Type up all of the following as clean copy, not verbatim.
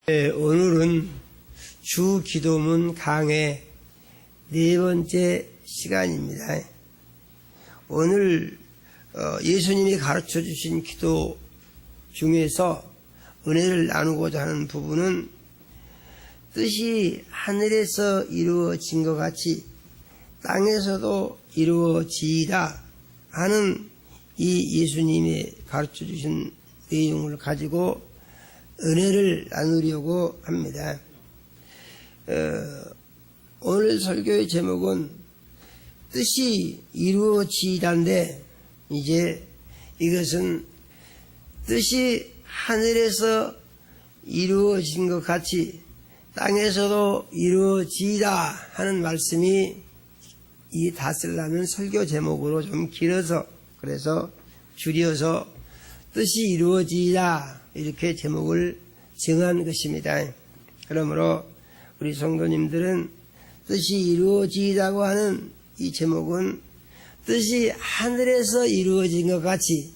오늘은 주 기도문 강의 4번째 시간입니다. 오늘 예수님이 가르쳐 주신 기도 중에서 은혜를 나누고자 하는 부분은 뜻이 하늘에서 이루어진 것 같이 땅에서도 이루어지이다 하는 이 예수님이 가르쳐 주신 내용을 가지고 은혜를 나누려고 합니다. 오늘 설교의 제목은 뜻이 이루어지이다인데, 이제 이것은 뜻이 하늘에서 이루어진 것 같이 땅에서도 이루어지이다 하는 말씀이 이 다 쓰려면 설교 제목으로 좀 길어서, 그래서 줄여서 뜻이 이루어지이다 이렇게 제목을 정한 것입니다. 그러므로 우리 성도님들은 뜻이 이루어지이다고 하는 이 제목은 뜻이 하늘에서 이루어진 것 같이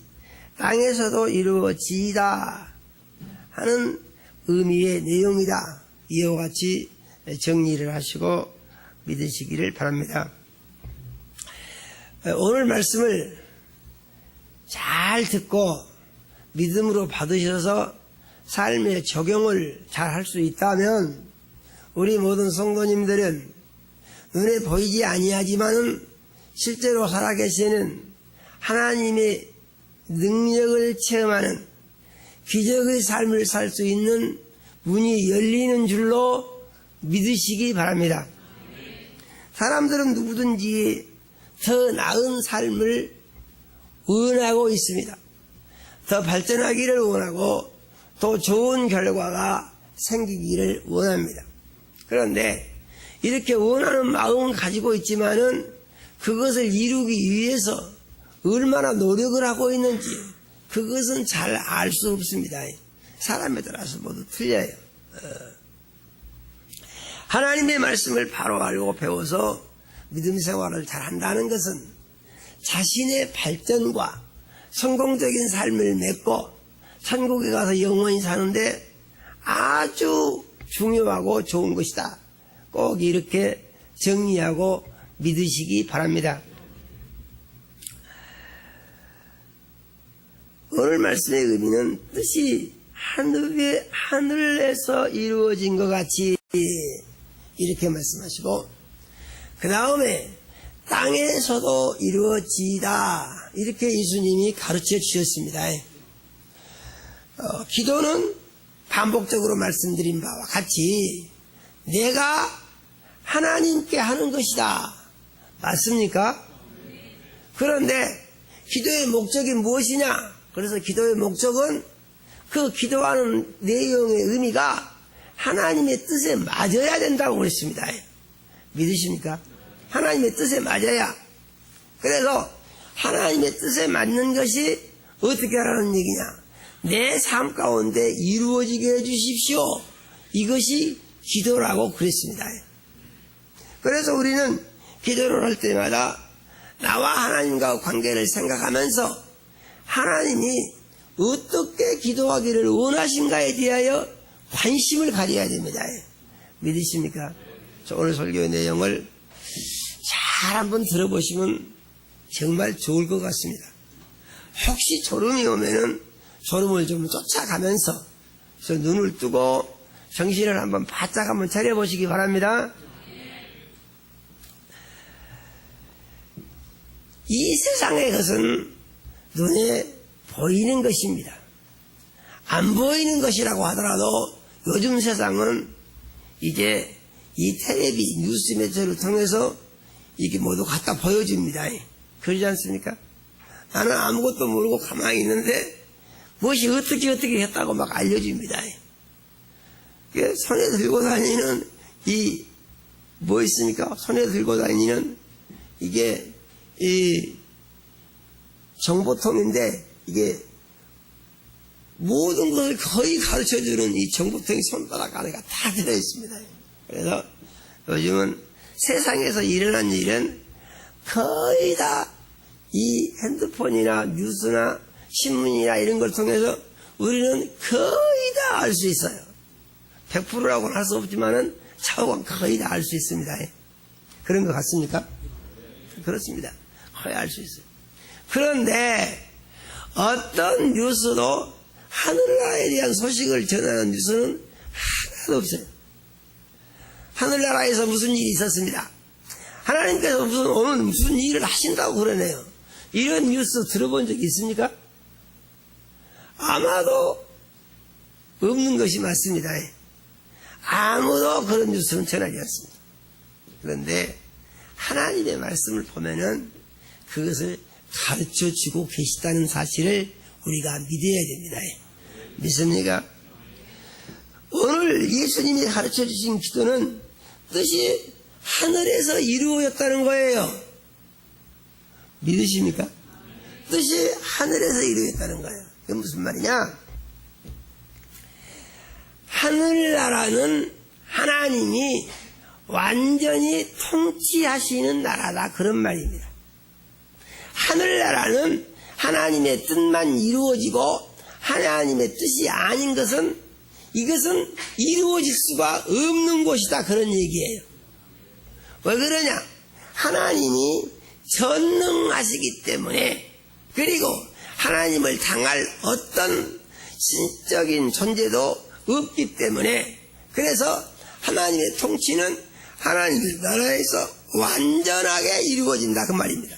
땅에서도 이루어지이다 하는 의미의 내용이다, 이와 같이 정리를 하시고 믿으시기를 바랍니다. 오늘 말씀을 잘 듣고 믿음으로 받으셔서 삶의 적용을 잘 할 수 있다면 우리 모든 성도님들은 눈에 보이지 아니하지만은 실제로 살아계시는 하나님의 능력을 체험하는 기적의 삶을 살 수 있는 문이 열리는 줄로 믿으시기 바랍니다. 사람들은 누구든지 더 나은 삶을 원하고 있습니다. 더 발전하기를 원하고 더 좋은 결과가 생기기를 원합니다. 그런데 이렇게 원하는 마음은 가지고 있지만은 그것을 이루기 위해서 얼마나 노력을 하고 있는지 그것은 잘 알 수 없습니다. 사람에 따라서 모두 틀려요. 하나님의 말씀을 바로 알고 배워서 믿음 생활을 잘 한다는 것은 자신의 발전과 성공적인 삶을 맺고 천국에 가서 영원히 사는데 아주 중요하고 좋은 것이다. 꼭 이렇게 정리하고 믿으시기 바랍니다. 오늘 말씀의 의미는 뜻이 하늘에서 이루어진 것 같이 이렇게 말씀하시고, 그 다음에 땅에서도 이루어지다 이렇게 예수님이 가르쳐 주셨습니다. 기도는 반복적으로 말씀드린 바와 같이 내가 하나님께 하는 것이다. 맞습니까? 그런데 기도의 목적이 무엇이냐? 그래서 기도의 목적은 그 기도하는 내용의 의미가 하나님의 뜻에 맞아야 된다고 그랬습니다. 믿으십니까? 하나님의 뜻에 맞아야. 그래서 하나님의 뜻에 맞는 것이 어떻게 하라는 얘기냐? 내 삶 가운데 이루어지게 해주십시오. 이것이 기도라고 그랬습니다. 그래서 우리는 기도를 할 때마다 나와 하나님과 관계를 생각하면서 하나님이 어떻게 기도하기를 원하신가에 대하여 관심을 가져야 됩니다. 믿으십니까? 오늘 설교의 내용을 잘 한번 들어보시면 정말 좋을 것 같습니다. 혹시 졸음이 오면은 졸음을 좀 쫓아가면서 눈을 뜨고 정신을 한번 바짝 한번 차려보시기 바랍니다. 이 세상의 것은 눈에 보이는 것입니다. 안 보이는 것이라고 하더라도 요즘 세상은 이제 이 텔레비 뉴스 매체를 통해서 이게 모두 갖다 보여줍니다. 그러지 않습니까? 나는 아무것도 모르고 가만히 있는데 무엇이 어떻게 했다고 막 알려줍니다. 손에 들고 다니는 뭐 있습니까? 손에 들고 다니는 이게 이 정보통인데 이게 모든 것을 거의 가르쳐주는 이 정보통이 손바닥 안에가 다 들어있습니다. 그래서 요즘은 세상에서 일어난 일은 거의 다 이 핸드폰이나 뉴스나 신문이나 이런 걸 통해서 우리는 거의 다 알 수 있어요. 100%라고는 할 수 없지만은 차후가 거의 다 알 수 있습니다. 그런 것 같습니까? 그렇습니다. 거의 알 수 있어요. 그런데 어떤 뉴스도 하늘나라에 대한 소식을 전하는 뉴스는 하나도 없어요. 하늘나라에서 무슨 일이 있었습니다. 하나님께서 오늘 무슨 일을 하신다고 그러네요. 이런 뉴스 들어본 적 있습니까? 아마도 없는 것이 맞습니다. 아무도 그런 뉴스는 전하지 않습니다. 그런데 하나님의 말씀을 보면은 그것을 가르쳐 주고 계시다는 사실을 우리가 믿어야 됩니다. 믿습니까? 오늘 예수님이 가르쳐 주신 기도는 뜻이 하늘에서 이루어졌다는 거예요. 믿으십니까? 뜻이 하늘에서 이루어졌다는 거예요. 그게 무슨 말이냐? 하늘나라는 하나님이 완전히 통치하시는 나라다, 그런 말입니다. 하늘나라는 하나님의 뜻만 이루어지고 하나님의 뜻이 아닌 것은 이것은 이루어질 수가 없는 곳이다, 그런 얘기예요. 왜 그러냐? 하나님이 전능하시기 때문에, 그리고 하나님을 당할 어떤 신적인 존재도 없기 때문에, 그래서 하나님의 통치는 하나님의 나라에서 완전하게 이루어진다, 그 말입니다.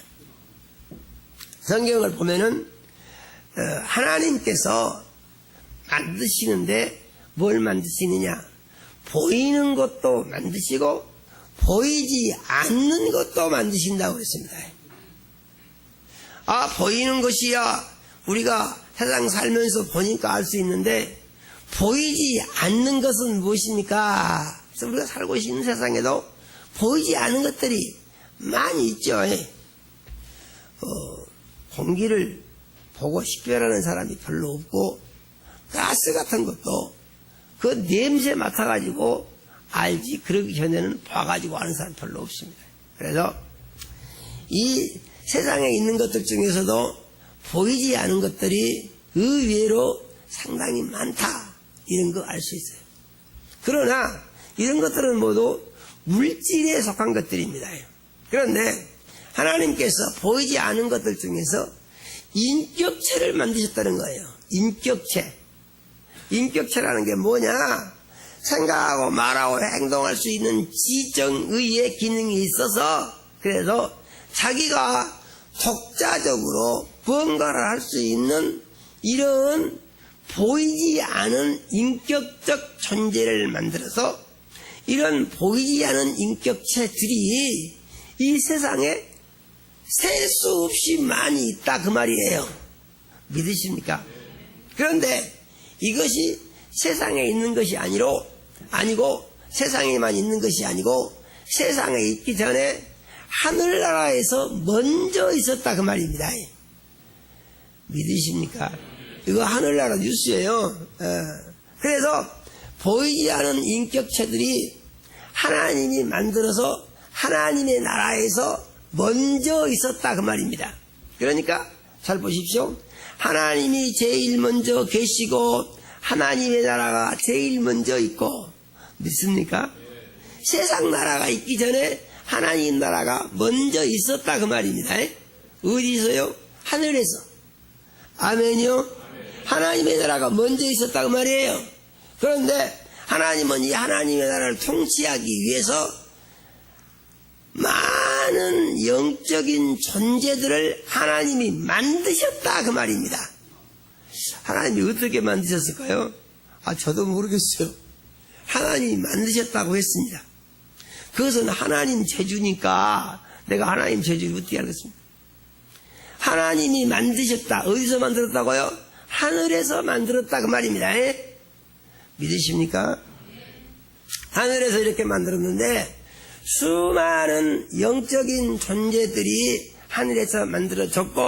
성경을 보면은 하나님께서 만드시는데 뭘 만드시느냐? 보이는 것도 만드시고 보이지 않는 것도 만드신다고 그랬습니다. 보이는 것이야 우리가 세상 살면서 보니까 알 수 있는데, 보이지 않는 것은 무엇입니까? 그래서 우리가 살고 있는 세상에도 보이지 않는 것들이 많이 있죠. 공기를 보고 식별하는 사람이 별로 없고, 가스 같은 것도 그 냄새 맡아가지고 알지, 그러기 전에는 봐가지고 아는 사람 별로 없습니다. 그래서 이 세상에 있는 것들 중에서도 보이지 않은 것들이 의외로 상당히 많다, 이런 거 알 수 있어요. 그러나 이런 것들은 모두 물질에 속한 것들입니다. 그런데 하나님께서 보이지 않은 것들 중에서 인격체를 만드셨다는 거예요. 인격체. 인격체라는 게 뭐냐? 생각하고 말하고 행동할 수 있는 지정의의 기능이 있어서, 그래서 자기가 독자적으로 뭔가를 할 수 있는 이런 보이지 않은 인격적 존재를 만들어서, 이런 보이지 않은 인격체들이 이 세상에 셀 수 없이 많이 있다, 그 말이에요. 믿으십니까? 그런데 이것이 세상에 있는 것이 아니고 세상에만 있는 것이 아니고 세상에 있기 전에 하늘나라에서 먼저 있었다, 그 말입니다. 믿으십니까? 이거 하늘나라 뉴스예요. 그래서 보이지 않은 인격체들이 하나님이 만들어서 하나님의 나라에서 먼저 있었다, 그 말입니다. 그러니까 잘 보십시오. 하나님이 제일 먼저 계시고 하나님의 나라가 제일 먼저 있고, 믿습니까? 세상 나라가 있기 전에 하나님 나라가 먼저 있었다, 그 말입니다. 어디서요? 하늘에서. 아멘이요? 하나님의 나라가 먼저 있었다, 그 말이에요. 그런데 하나님은 이 하나님의 나라를 통치하기 위해서 많은 영적인 존재들을 하나님이 만드셨다, 그 말입니다. 하나님이 어떻게 만드셨을까요? 저도 모르겠어요. 하나님이 만드셨다고 했습니다. 그것은 하나님 재주니까 내가 하나님 재주를 어떻게 알겠습니까? 하나님이 만드셨다. 어디서 만들었다고요? 하늘에서 만들었다, 그 말입니다. 믿으십니까? 하늘에서 이렇게 만들었는데 수많은 영적인 존재들이 하늘에서 만들어졌고,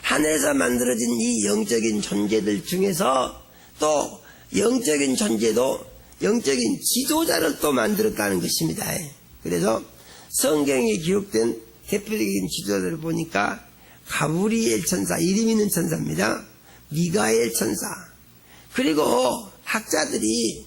하늘에서 만들어진 이 영적인 존재들 중에서 또 영적인 존재도 영적인 지도자를 또 만들었다는 것입니다. 그래서 성경에 기록된 대표적인 지도자들을 보니까 가브리엘 천사, 이름 있는 천사입니다. 미가엘 천사, 그리고 학자들이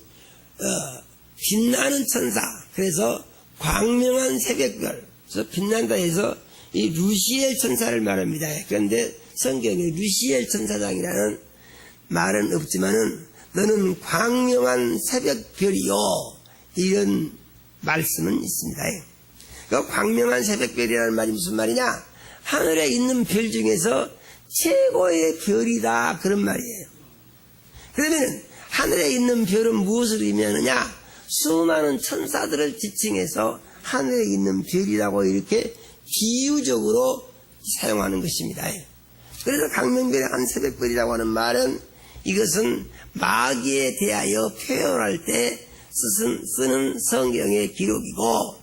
빛나는 천사, 그래서 광명한 새벽별, 그래서 빛난다 해서 이 루시엘 천사를 말합니다. 그런데 성경에 루시엘 천사장이라는 말은 없지만은 너는 광명한 새벽별이요, 이런 말씀은 있습니다. 그 광명한 새벽별이라는 말이 무슨 말이냐? 하늘에 있는 별 중에서 최고의 별이다, 그런 말이에요. 그러면 하늘에 있는 별은 무엇을 의미하느냐? 수많은 천사들을 지칭해서 하늘에 있는 별이라고 이렇게 비유적으로 사용하는 것입니다. 그래서 광명별한 새벽별이라고 하는 말은 이것은 마귀에 대하여 표현할 때 쓰는 성경의 기록이고,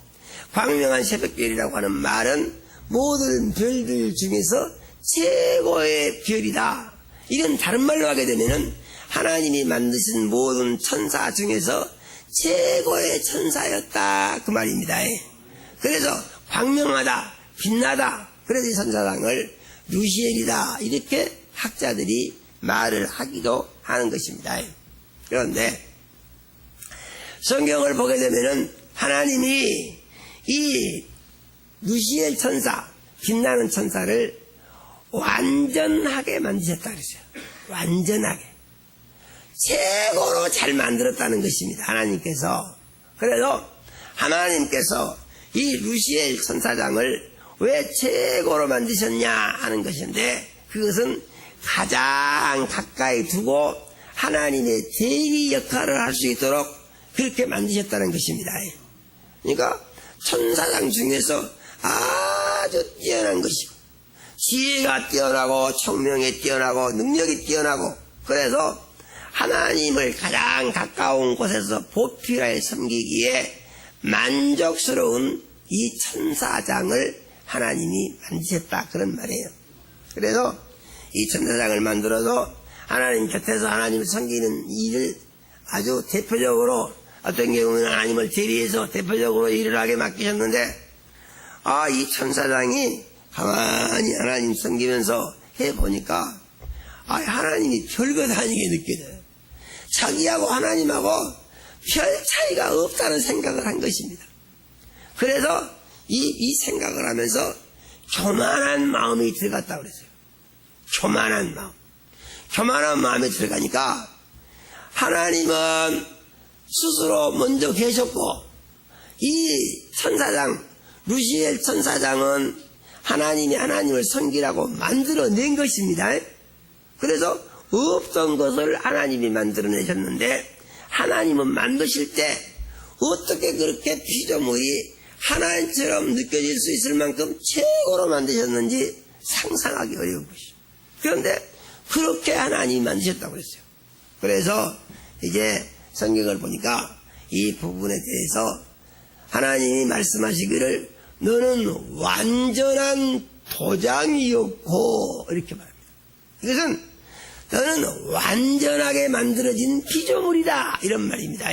광명한 새벽별이라고 하는 말은 모든 별들 중에서 최고의 별이다. 이건 다른 말로 하게 되면은 하나님이 만드신 모든 천사 중에서 최고의 천사였다, 그 말입니다. 그래서 광명하다, 빛나다, 그래서 이 천사장을 루시엘이다, 이렇게 학자들이 말을 하기도 하는 것입니다. 그런데 성경을 보게 되면은 하나님이 이 루시엘 천사, 빛나는 천사를 완전하게 만드셨다 그랬어요. 완전하게. 최고로 잘 만들었다는 것입니다. 하나님께서. 그래서 하나님께서 이 루시엘 천사장을 왜 최고로 만드셨냐 하는 것인데, 그것은 가장 가까이 두고 하나님의 대리 역할을 할 수 있도록 그렇게 만드셨다는 것입니다. 그러니까 천사장 중에서 아주 뛰어난 것이고, 지혜가 뛰어나고 총명이 뛰어나고 능력이 뛰어나고, 그래서 하나님을 가장 가까운 곳에서 보필하여 섬기기에 만족스러운 이 천사장을 하나님이 만드셨다, 그런 말이에요. 그래서 이 천사장을 만들어서 하나님 곁에서 하나님을 섬기는 일을 아주 대표적으로, 어떤 경우는 하나님을 대리해서 대표적으로 일을 하게 맡기셨는데, 이 천사장이 가만히 하나님 섬기면서 해보니까 하나님이 별것 아니게 느껴져요. 자기하고 하나님하고 별 차이가 없다는 생각을 한 것입니다. 그래서 이 생각을 하면서 교만한 마음이 들어갔다고 그랬어요. 교만한 마음. 교만한 마음에 들어가니까 하나님은 스스로 먼저 계셨고, 이 천사장, 루시엘 천사장은 하나님이 하나님을 섬기라고 만들어낸 것입니다. 그래서 없던 것을 하나님이 만들어내셨는데, 하나님은 만드실 때 어떻게 그렇게 피조물이 하나님처럼 느껴질 수 있을 만큼 최고로 만드셨는지 상상하기 어려운 것이죠. 그런데 그렇게 하나님이 만드셨다고 그랬어요. 그래서 이제 성경을 보니까 이 부분에 대해서 하나님이 말씀하시기를 너는 완전한 도장이었고, 이렇게 말합니다. 이것은 너는 완전하게 만들어진 피조물이다, 이런 말입니다.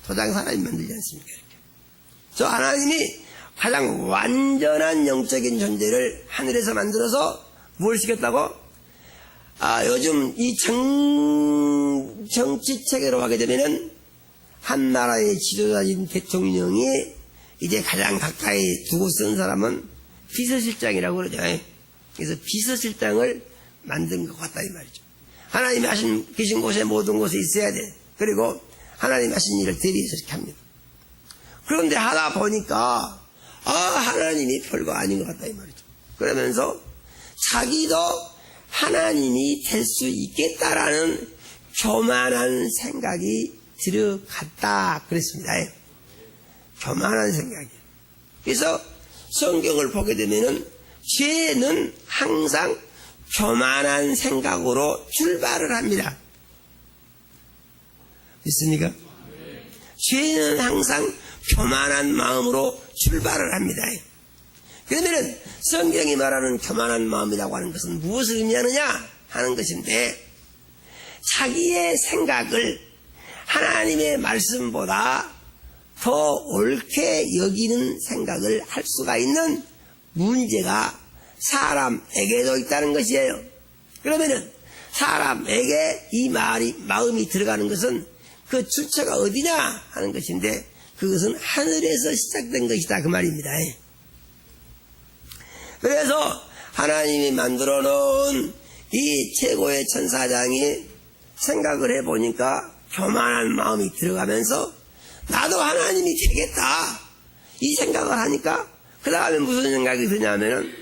도장 사람이 만들지 않습니까? 이렇게. 저 하나님이 가장 완전한 영적인 존재를 하늘에서 만들어서 뭘 시켰다고? 요즘 이 정치 체계로 가게 되면은 한 나라의 지도자인 대통령이 이제 가장 가까이 두고 쓴 사람은 비서실장이라고 그러죠. 그래서 비서실장을 만든 것 같다, 이 말이죠. 하나님이 계신 곳에 모든 곳에 있어야 돼. 그리고 하나님이 하신 일을 대리해서 이렇게 합니다. 그런데 하다 보니까 하나님이 별거 아닌 것 같다, 이 말이죠. 그러면서 자기도 하나님이 될 수 있겠다라는 교만한 생각이 들어갔다 그랬습니다. 교만한 생각이에요. 그래서 성경을 보게 되면은 죄는 항상 교만한 생각으로 출발을 합니다. 믿습니까? 죄는 항상 교만한 마음으로 출발을 합니다. 그러면은 성경이 말하는 교만한 마음이라고 하는 것은 무엇을 의미하느냐 하는 것인데, 자기의 생각을 하나님의 말씀보다 더 옳게 여기는 생각을 할 수가 있는 문제가 사람에게도 있다는 것이에요. 그러면은 사람에게 이 마음이 들어가는 것은 그 출처가 어디냐 하는 것인데 그것은 하늘에서 시작된 것이다 그 말입니다. 그래서 하나님이 만들어 놓은 이 최고의 천사장이 생각을 해보니까 교만한 마음이 들어가면서 나도 하나님이 되겠다 이 생각을 하니까 그 다음에 무슨 생각이 드냐면은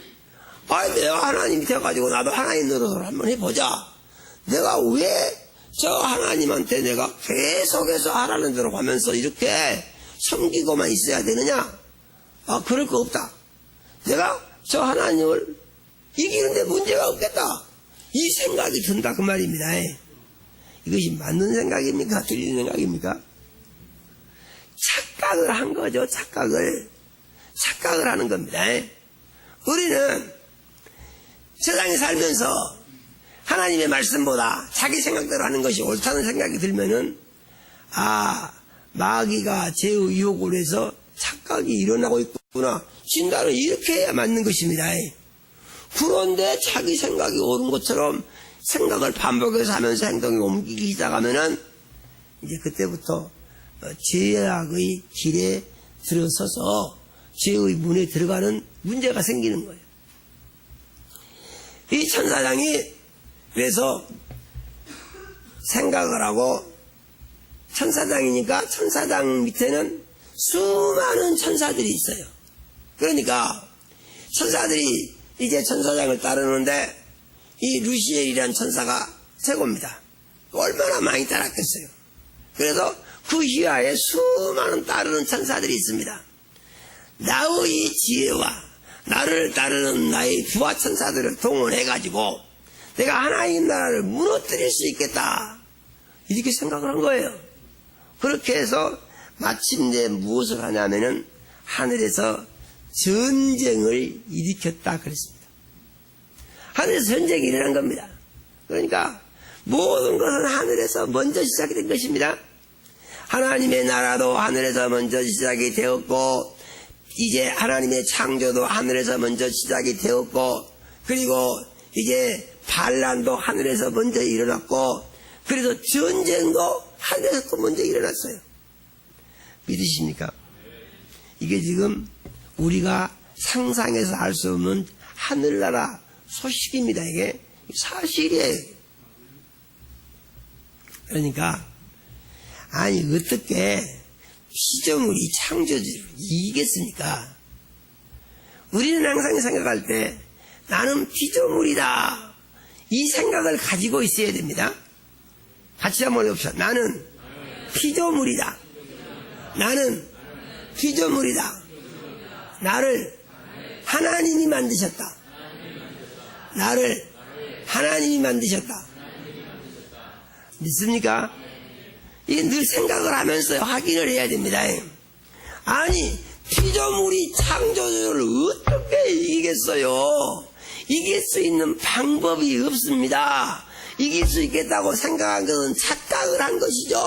내가 하나님이 되어가지고 나도 하나님 노릇을 한번 해보자. 내가 왜 저 하나님한테 내가 계속해서 하라는 대로 가면서 이렇게 섬기고만 있어야 되느냐? 그럴 거 없다. 내가 저 하나님을 이기는데 문제가 없겠다. 이 생각이 든다 그 말입니다. 이것이 맞는 생각입니까? 틀린 생각입니까? 착각을 한 거죠. 착각을 하는 겁니다. 우리는 세상에 살면서 하나님의 말씀보다 자기 생각대로 하는 것이 옳다는 생각이 들면은 마귀가 죄의 유혹을 해서 착각이 일어나고 있구나. 진단은 이렇게 해야 맞는 것입니다. 그런데 자기 생각이 옳은 것처럼 생각을 반복해서 하면서 행동이 옮기기 시작하면은 이제 그때부터 죄악의 길에 들어서서 죄의 문에 들어가는 문제가 생기는 거예요. 이 천사장이 그래서 생각을 하고 천사장이니까 천사장 밑에는 수많은 천사들이 있어요. 그러니까 천사들이 이제 천사장을 따르는데 이 루시엘이라는 천사가 최고입니다. 얼마나 많이 따랐겠어요. 그래서 그 휘하에 수많은 따르는 천사들이 있습니다. 나의 지혜와 나를 따르는 나의 부하 천사들을 동원해가지고 내가 하나님 나라를 무너뜨릴 수 있겠다 이렇게 생각을 한 거예요. 그렇게 해서 마침내 무엇을 하냐면은 하늘에서 전쟁을 일으켰다 그랬습니다. 하늘에서 전쟁이 일어난 겁니다. 그러니까 모든 것은 하늘에서 먼저 시작이 된 것입니다. 하나님의 나라도 하늘에서 먼저 시작이 되었고 이제 하나님의 창조도 하늘에서 먼저 시작이 되었고 그리고 이제 반란도 하늘에서 먼저 일어났고 그래서 전쟁도 하늘에서 또 먼저 일어났어요. 믿으십니까? 이게 지금 우리가 상상해서 알 수 없는 하늘나라 소식입니다. 이게 사실이에요. 그러니까 아니 어떻게 피조물이 창조주를 이기겠습니까? 우리는 항상 생각할 때 나는 피조물이다 이 생각을 가지고 있어야 됩니다. 같이 한번 해봅시다. 나는 피조물이다. 나는 피조물이다. 나를 하나님이 만드셨다. 나를 하나님이 만드셨다. 믿습니까? 이게 늘 생각을 하면서 확인을 해야 됩니다. 아니 피조물이 창조주를 어떻게 이기겠어요? 이길 수 있는 방법이 없습니다. 이길 수 있겠다고 생각한 것은 착각을 한 것이죠.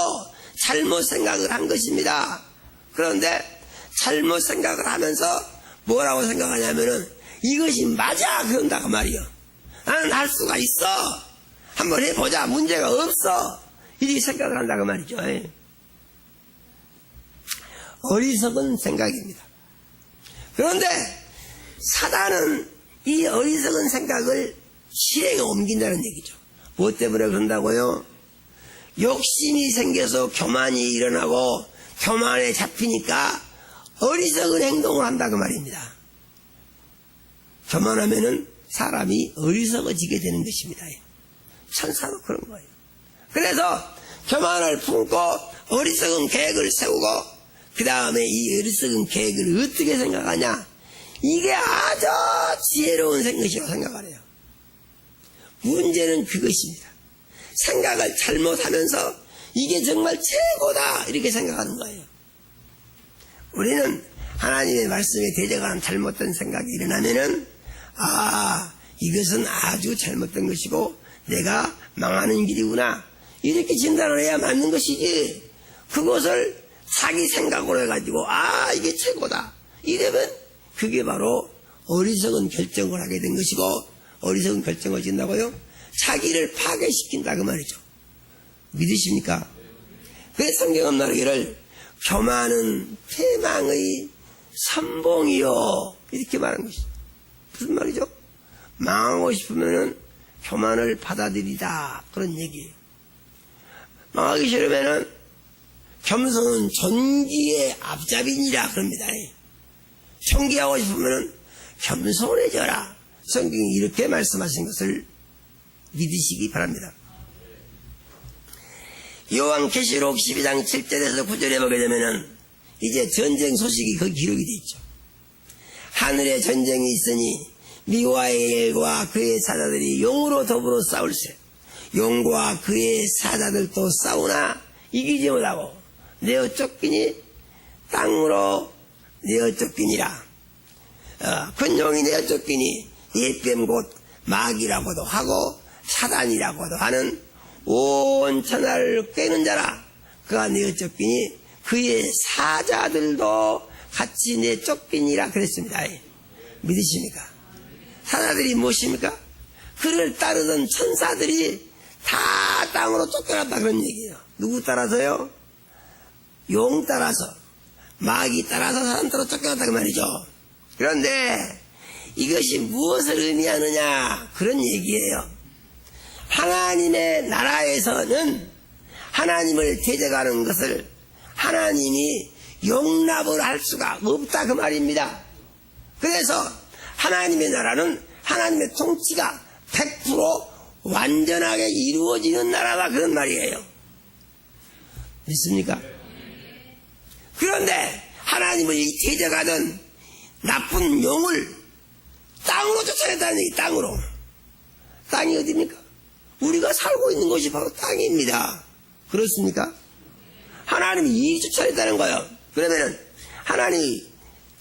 잘못 생각을 한 것입니다. 그런데 잘못 생각을 하면서 뭐라고 생각하냐면은 이것이 맞아 그런다고 말이요. 나는 할 수가 있어. 한번 해보자. 문제가 없어. 이렇게 생각을 한다고 말이죠. 어리석은 생각입니다. 그런데 사단은 이 어리석은 생각을 실행에 옮긴다는 얘기죠. 무엇 때문에 그런다고요? 욕심이 생겨서 교만이 일어나고 교만에 잡히니까 어리석은 행동을 한다고 말입니다. 교만하면은 사람이 어리석어지게 되는 것입니다. 천사도 그런 거예요. 그래서 교만을 품고 어리석은 계획을 세우고 그 다음에 이 어리석은 계획을 어떻게 생각하냐? 이게 아주 지혜로운 것이라고 생각을 해요. 문제는 그것입니다. 생각을 잘못하면서 이게 정말 최고다 이렇게 생각하는 거예요. 우리는 하나님의 말씀에 대적하는 잘못된 생각이 일어나면은 이것은 아주 잘못된 것이고 내가 망하는 길이구나 이렇게 진단을 해야 맞는 것이지 그것을 자기 생각으로 해가지고 이게 최고다 이러면 그게 바로 어리석은 결정을 하게 된 것이고 어리석은 결정을 짓는다고요? 자기를 파괴시킨다 그 말이죠. 믿으십니까? 그래서 성경은 말하기를 교만은 패망의 선봉이요 이렇게 말한 것이죠. 무슨 말이죠? 망하고 싶으면은 교만을 받아들이다 그런 얘기예요. 망하기 싫으면은 겸손은 존귀의 앞잡이니라 그럽니다. 존귀하고 싶으면은 겸손해져라. 성경이 이렇게 말씀하신 것을 믿으시기 바랍니다. 요한계시록 12장 7절에서 9절에 보게 되면은 이제 전쟁 소식이 거기 기록이 되어 있죠. 하늘에 전쟁이 있으니 미가엘과 그의 사자들이 용으로 더불어 싸울세. 용과 그의 사자들도 싸우나 이기지 못하고 내어 쫓기니 땅으로 내어 쫓기니라. 큰 용이 내어 쫓기니 옛뱀 곧 마귀라고도 하고 사단이라고도 하는 온 천하를 꿰는 자라. 그가 내어 쫓기니 그의 사자들도 같이 내어 쫓기니라 그랬습니다. 믿으십니까? 사자들이 무엇입니까? 그를 따르던 천사들이 다 땅으로 쫓겨났다 그런 얘기예요. 누구 따라서요? 용 따라서, 마귀 따라서 사람 따라 쫓겨났다 그 말이죠. 그런데 이것이 무엇을 의미하느냐 그런 얘기예요. 하나님의 나라에서는 하나님을 대적하는 것을 하나님이 용납을 할 수가 없다 그 말입니다. 그래서 하나님의 나라는 하나님의 통치가 100% 완전하게 이루어지는 나라다 그런 말이에요. 믿습니까? 그런데 하나님을 대적하던 나쁜 용을 땅으로 쫓아냈다는 얘기. 땅으로. 땅이 어디입니까? 우리가 살고 있는 곳이 바로 땅입니다. 그렇습니까? 하나님이 이 쫓아냈다는 거예요. 그러면은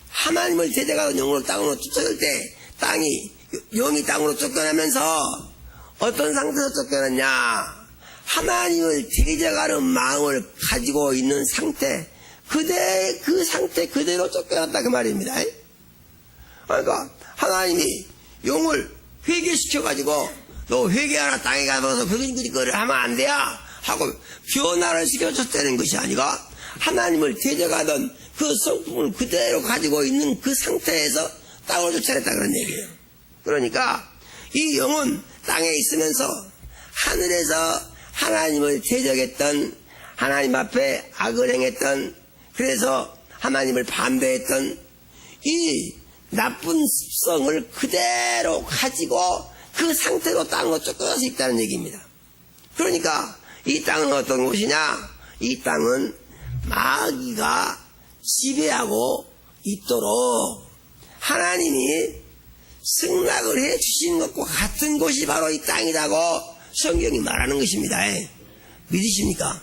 하나님을 대적하던 용을 땅으로 쫓아낼 때 용이 땅으로 쫓겨나면서 어떤 상태에서 쫓겨났냐? 하나님을 대적하는 마음을 가지고 있는 상태, 그 상태 그대로 쫓겨났다 그 말입니다. 그러니까 하나님이 용을 회개시켜가지고 너 회개하라 땅에 가서 그거를 하면 안 돼야 하고 변화를 시켜줬다는 것이 아니라 하나님을 대적하던 그 성품을 그대로 가지고 있는 그 상태에서 땅을 쫓아냈다 그런 얘기예요. 그러니까 이 영은 땅에 있으면서 하늘에서 하나님을 대적했던, 하나님 앞에 악을 행했던, 그래서 하나님을 반대했던 이 나쁜 습성을 그대로 가지고 그 상태로 땅으로 쫓겨날 수 있다는 얘기입니다. 그러니까 이 땅은 어떤 곳이냐? 이 땅은 마귀가 지배하고 있도록 하나님이 승낙을 해 주신 것과 같은 곳이 바로 이 땅이라고 성경이 말하는 것입니다. 믿으십니까?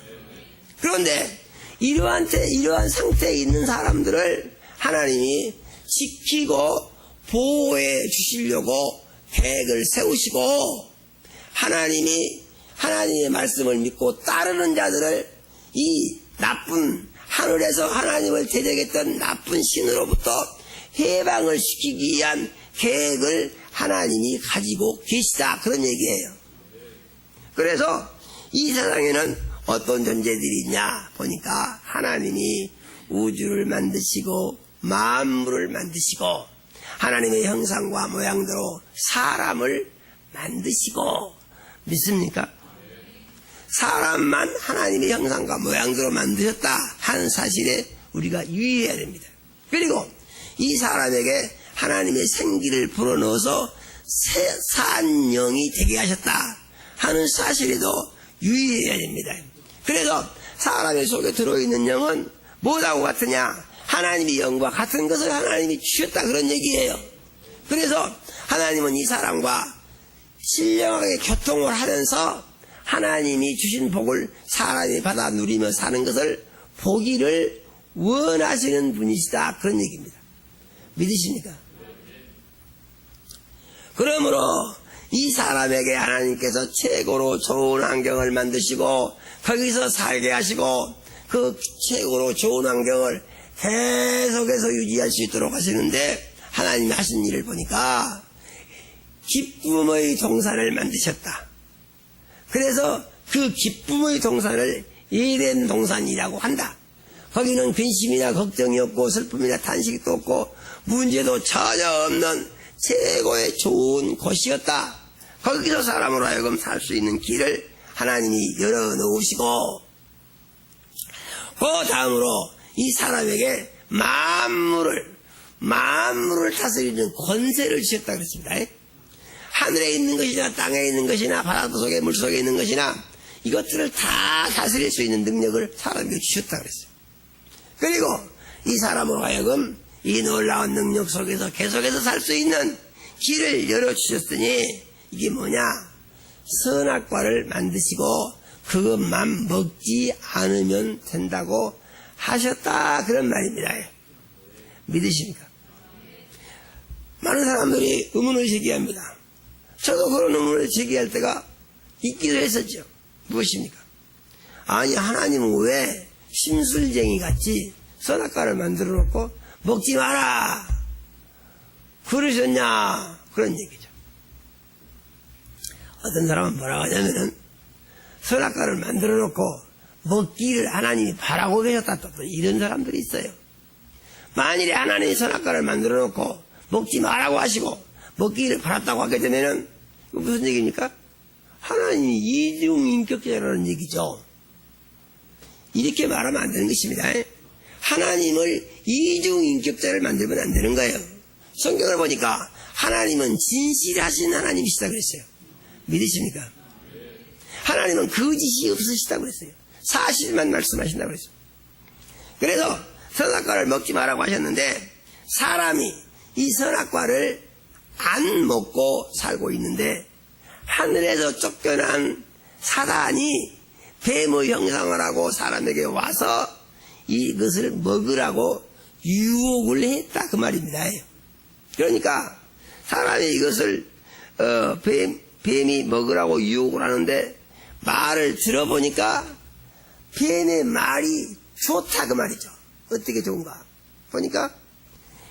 그런데 이러한 상태에 있는 사람들을 하나님이 지키고 보호해 주시려고 계획을 세우시고 하나님의 말씀을 믿고 따르는 자들을 이 나쁜 하늘에서 하나님을 대적했던 나쁜 신으로부터 해방을 시키기 위한 계획을 하나님이 가지고 계시다 그런 얘기예요. 그래서 이 세상에는 어떤 존재들이 있냐 보니까 하나님이 우주를 만드시고 만물을 만드시고 하나님의 형상과 모양대로 사람을 만드시고, 믿습니까? 사람만 하나님의 형상과 모양대로 만드셨다 하는 사실에 우리가 유의해야 됩니다. 그리고 이 사람에게 하나님의 생기를 불어넣어서 산 영이 되게 하셨다 하는 사실에도 유의해야 됩니다. 그래서 사람의 속에 들어있는 영은 뭐라고 같으냐? 하나님의 영과 같은 것을 하나님이 주셨다 그런 얘기예요. 그래서 하나님은 이 사람과 신령하게 교통을 하면서 하나님이 주신 복을 사람이 받아 누리며 사는 것을 보기를 원하시는 분이시다 그런 얘기입니다. 믿으십니까? 그러므로 이 사람에게 하나님께서 최고로 좋은 환경을 만드시고 거기서 살게 하시고 그 최고로 좋은 환경을 계속해서 유지할 수 있도록 하시는데 하나님이 하신 일을 보니까 기쁨의 동산을 만드셨다. 그래서 그 기쁨의 동산을 에덴 동산이라고 한다. 거기는 근심이나 걱정이 없고 슬픔이나 탄식도 없고 문제도 전혀 없는 최고의 좋은 곳이었다. 거기서 사람으로 하여금 살 수 있는 길을 하나님이 열어놓으시고 그 다음으로 이 사람에게 만물을 다스리는 권세를 주셨다 그랬습니다. 하늘에 있는 것이나 땅에 있는 것이나 바다 속에 물속에 있는 것이나 이것들을 다 다스릴 수 있는 능력을 사람에게 주셨다 그랬어요. 그리고 이 사람으로 하여금 이 놀라운 능력 속에서 계속해서 살 수 있는 길을 열어주셨으니 이게 뭐냐? 선악과를 만드시고 그것만 먹지 않으면 된다고 하셨다 그런 말입니다. 믿으십니까? 많은 사람들이 의문을 제기합니다. 저도 그런 의문을 제기할 때가 있기도 했었죠. 무엇입니까? 아니 하나님은 왜 심술쟁이 같이 선악과를 만들어 놓고 먹지 마라 그러셨냐 그런 얘기죠. 어떤 사람은 뭐라고 하냐면은 선악과를 만들어 놓고 먹기를 하나님이 바라고 계셨다 또 이런 사람들이 있어요. 만일에 하나님이 선악과를 만들어 놓고 먹지 말라고 하시고 먹기를 바랐다고 하게 되면은 무슨 얘기입니까? 하나님이 이중인격자라는 얘기죠. 이렇게 말하면 안 되는 것입니다. 하나님을 이중인격자를 만들면 안 되는 거예요. 성경을 보니까 하나님은 진실하신 하나님이시다 그랬어요. 믿으십니까? 하나님은 거짓이 없으시다고 그랬어요. 사실만 말씀하신다고 그랬어요. 그래서 선악과를 먹지 말라고 하셨는데 사람이 이 선악과를 안 먹고 살고 있는데 하늘에서 쫓겨난 사단이 뱀의 형상을 하고 사람에게 와서 이것을 먹으라고 유혹을 했다 그 말입니다. 그러니까 사람이 이것을 뱀이 먹으라고 유혹을 하는데 말을 들어보니까 뱀의 말이 좋다 그 말이죠. 어떻게 좋은가 보니까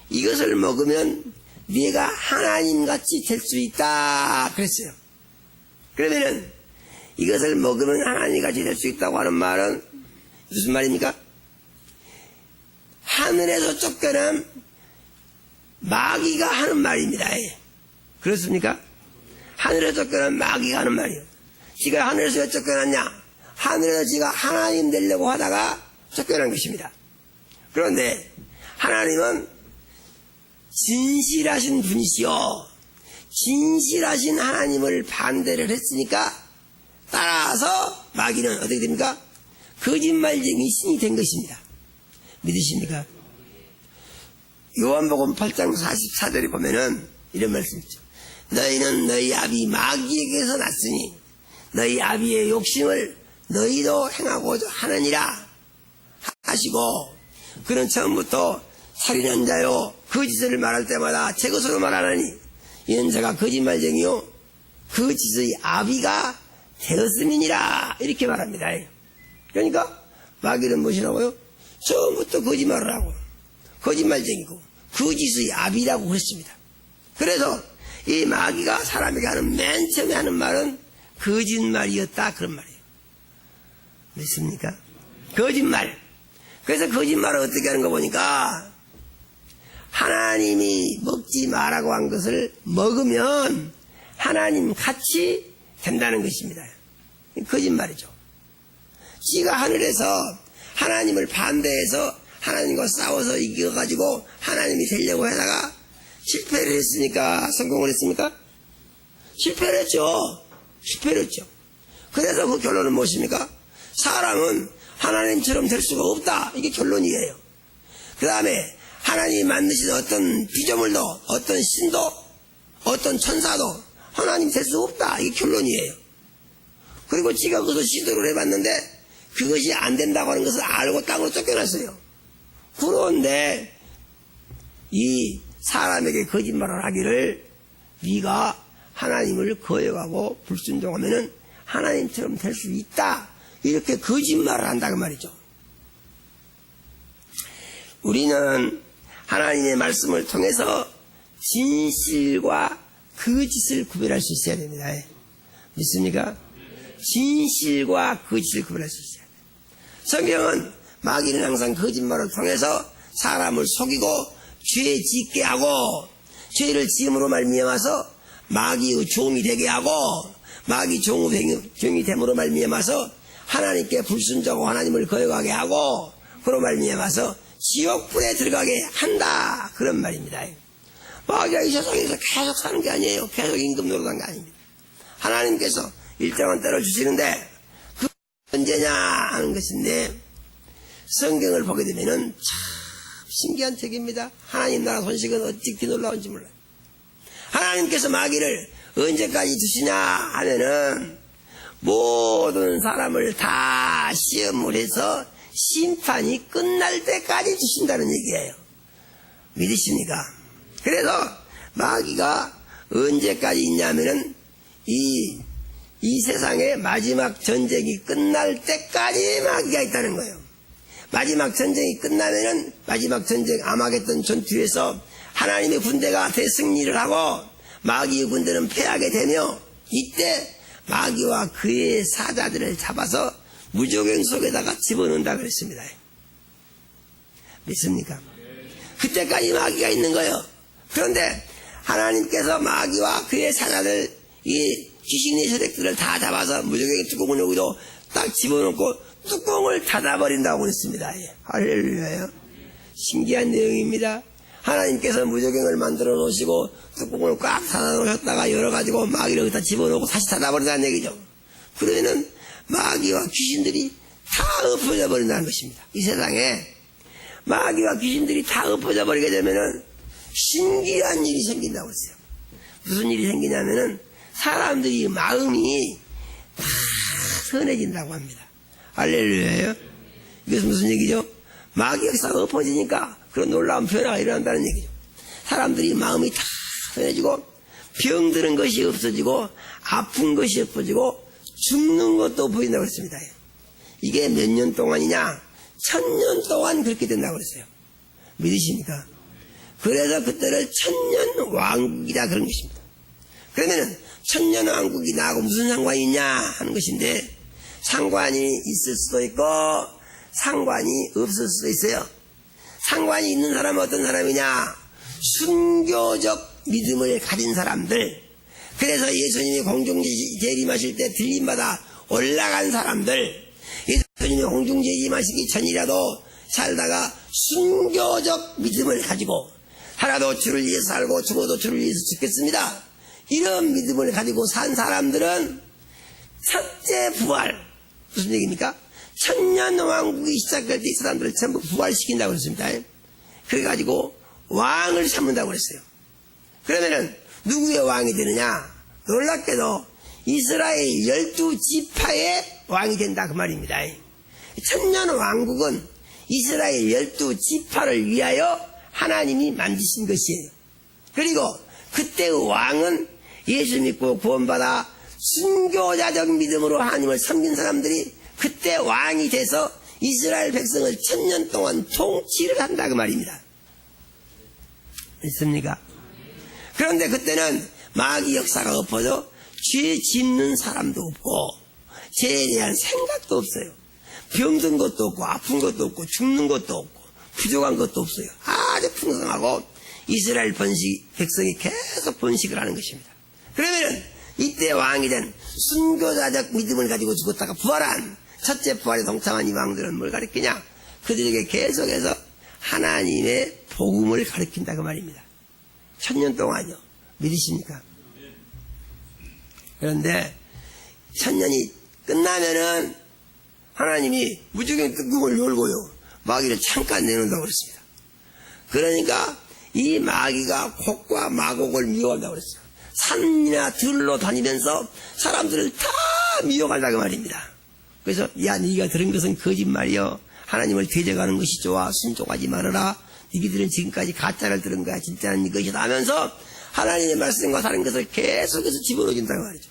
이것을 먹으면 네가 하나님같이 될 수 있다 그랬어요. 그러면은 이것을 먹으면 하나님같이 될 수 있다고 하는 말은 무슨 말입니까? 하늘에서 쫓겨난 마귀가 하는 말입니다. 그렇습니까? 하늘에서 쫓겨난 마귀가 하는 말이에요. 지가 하늘에서 왜 쫓겨났냐? 하늘에서 지가 하나님 되려고 하다가 쫓겨난 것입니다. 그런데 하나님은 진실하신 분이시요 진실하신 하나님을 반대를 했으니까 따라서 마귀는 어떻게 됩니까? 거짓말쟁이 신이 된 것입니다. 믿으십니까? 요한복음 8장 44절에 보면은 이런 말씀이 있죠. 너희는 너희 아비 마귀에게서 났으니 너희 아비의 욕심을 너희도 행하고자 하느니라 하시고 그는 처음부터 살인한 자요 거짓을 말할 때마다 제 것으로 말하느니 이는 자가 거짓말쟁이요 거짓의 아비가 되었음이니라 이렇게 말합니다. 그러니까 마귀는 무엇이라고요? 처음부터 거짓말을 하고 거짓말쟁이고 거짓의 아비라고 그랬습니다. 그래서 이 마귀가 사람에게 하는 맨 처음에 하는 말은 거짓말이었다 그런 말이에요. 믿습니까? 거짓말. 그래서 거짓말을 어떻게 하는 거 보니까 하나님이 먹지 말라고 한 것을 먹으면 하나님 같이 된다는 것입니다. 거짓말이죠. 지가 하늘에서 하나님을 반대해서 하나님과 싸워서 이겨가지고 하나님이 되려고 하다가 실패를 했으니까 성공을 했습니까? 실패를 했죠. 실패를 했죠. 그래서 그 결론은 무엇입니까? 사람은 하나님처럼 될 수가 없다. 이게 결론이에요. 그 다음에 하나님이 만드신 어떤 피조물도 어떤 신도 어떤 천사도 하나님 될 수 없다. 이게 결론이에요. 그리고 지가 그것을 시도를 해봤는데 그것이 안 된다고 하는 것을 알고 땅으로 쫓겨났어요. 그런데 이 사람에게 거짓말을 하기를 네가 하나님을 거역하고 불순종하면은 하나님처럼 될 수 있다. 이렇게 거짓말을 한다 그 말이죠. 우리는 하나님의 말씀을 통해서 진실과 거짓을 구별할 수 있어야 됩니다. 믿습니까? 진실과 거짓을 구별할 수 있어야 돼요. 성경은 마귀는 항상 거짓말을 통해서 사람을 속이고 죄 짓게 하고 죄를 지음으로 말미암아서 마귀의 종이 되게 하고 마귀 종이 됨으로 말미암아서 하나님께 불순종하고 하나님을 거역하게 하고 그로 말미암아서 지옥불에 들어가게 한다, 그런 말입니다. 마귀가 이 세상에서 계속 사는 게 아니에요. 계속 임금 노릇한 게 아닙니다. 하나님께서 일정한 때를 주시는데 그 언제냐 하는 것인데, 성경을 보게 되면은 참 신기한 책입니다. 하나님 나라 손식은 어찌 놀라운지 몰라요. 하나님께서 마귀를 언제까지 두시냐 하면은 모든 사람을 다 시험을 해서 심판이 끝날 때까지 주신다는 얘기예요. 믿으십니까? 그래서 마귀가 언제까지 있냐면은 이 세상의 마지막 전쟁이 끝날 때까지 마귀가 있다는 거예요. 마지막 전쟁이 끝나면은 마지막 전쟁 아마겟돈 전투에서 하나님의 군대가 대승리를 하고 마귀의 군대는 패하게 되며, 이때 마귀와 그의 사자들을 잡아서 무조건 속에다가 집어넣는다 그랬습니다. 믿습니까? 그때까지 마귀가 있는 거예요. 그런데 하나님께서 마귀와 그의 사자들, 이 귀신의 세력들을 다 잡아서 무조건 뚜껑을 여기도 딱 집어넣고 뚜껑을 닫아버린다고 그랬습니다. 할렐루야요. 신기한 내용입니다. 하나님께서 무저갱을 만들어 놓으시고 뚜껑을 꽉 닫아 놓으셨다가 열어가지고 마귀를 여기다 집어넣고 다시 닫아버린다는 얘기죠. 그러면은 마귀와 귀신들이 다 엎어져 버린다는 것입니다. 이 세상에 마귀와 귀신들이 다 엎어져 버리게 되면은 신기한 일이 생긴다고 했어요. 무슨 일이 생기냐면은 사람들이 마음이 다 선해진다고 합니다. 할렐루야요. 이것은 무슨 얘기죠? 마귀 역사가 엎어지니까 그런 놀라운 변화가 일어난다는 얘기죠. 사람들이 마음이 다 선해지고 병드는 것이 없어지고 아픈 것이 없어지고 죽는 것도 보인다고 그랬습니다. 이게 몇 년 동안이냐? 1000년 동안 그렇게 된다고 그랬어요. 믿으십니까? 그래서 그때를 1000년 왕국이다 그런 것입니다. 그러면은 1000년 왕국이 나하고 무슨 상관이 있냐 하는 것인데, 상관이 있을 수도 있고 상관이 없을 수도 있어요. 상관이 있는 사람은 어떤 사람이냐? 순교적 믿음을 가진 사람들, 그래서 예수님이 공중재림하실 때 들림받아 올라간 사람들, 예수님이 공중재림하시기 전이라도 살다가 순교적 믿음을 가지고 살아도 주를 위해서 살고 죽어도 주를 위해서 죽겠습니다, 이런 믿음을 가지고 산 사람들은 첫째 부활, 무슨 얘기입니까? 1000년 왕국이 시작될 때 이 사람들을 전부 부활시킨다고 그랬습니다. 그래가지고 왕을 삼는다고 그랬어요. 그러면은 누구의 왕이 되느냐? 놀랍게도 이스라엘 12지파의 왕이 된다 그 말입니다. 1000년 왕국은 이스라엘 12지파를 위하여 하나님이 만드신 것이에요. 그리고 그때의 왕은 예수 믿고 구원받아 순교자적 믿음으로 하나님을 섬긴 사람들이 그때 왕이 돼서 이스라엘 백성을 1000년 동안 통치를 한다 그 말입니다. 있습니까? 그런데 그때는 마귀 역사가 엎어져 죄 짓는 사람도 없고 죄에 대한 생각도 없어요. 병든 것도 없고 아픈 것도 없고 죽는 것도 없고 부족한 것도 없어요. 아주 풍성하고 이스라엘 백성이 계속 번식을 하는 것입니다. 그러면은 이때 왕이 된 순교자적 믿음을 가지고 죽었다가 부활한 첫째 부활에 동참한 이 왕들은 뭘 가르치냐? 그들에게 계속해서 하나님의 복음을 가르친다 그 말입니다. 1000년 동안요. 믿으십니까? 그런데 1000년이 끝나면은 하나님이 무조건 뚜껑을 열고요, 마귀를 잠깐 내놓는다고 그랬습니다. 그러니까 이 마귀가 곡과 마곡을 미워한다고 그랬어요. 산이나 들로 다니면서 사람들을 다 미워한다 그 말입니다. 그래서 야, 네가 들은 것은 거짓말이여, 하나님을 대적하는 것이 좋아, 순종하지 말아라, 너희들은 지금까지 가짜를 들은 거야, 진짜는 이것이다 하면서 하나님의 말씀과 다른 것을 계속해서 집어넣어준다고 말이죠.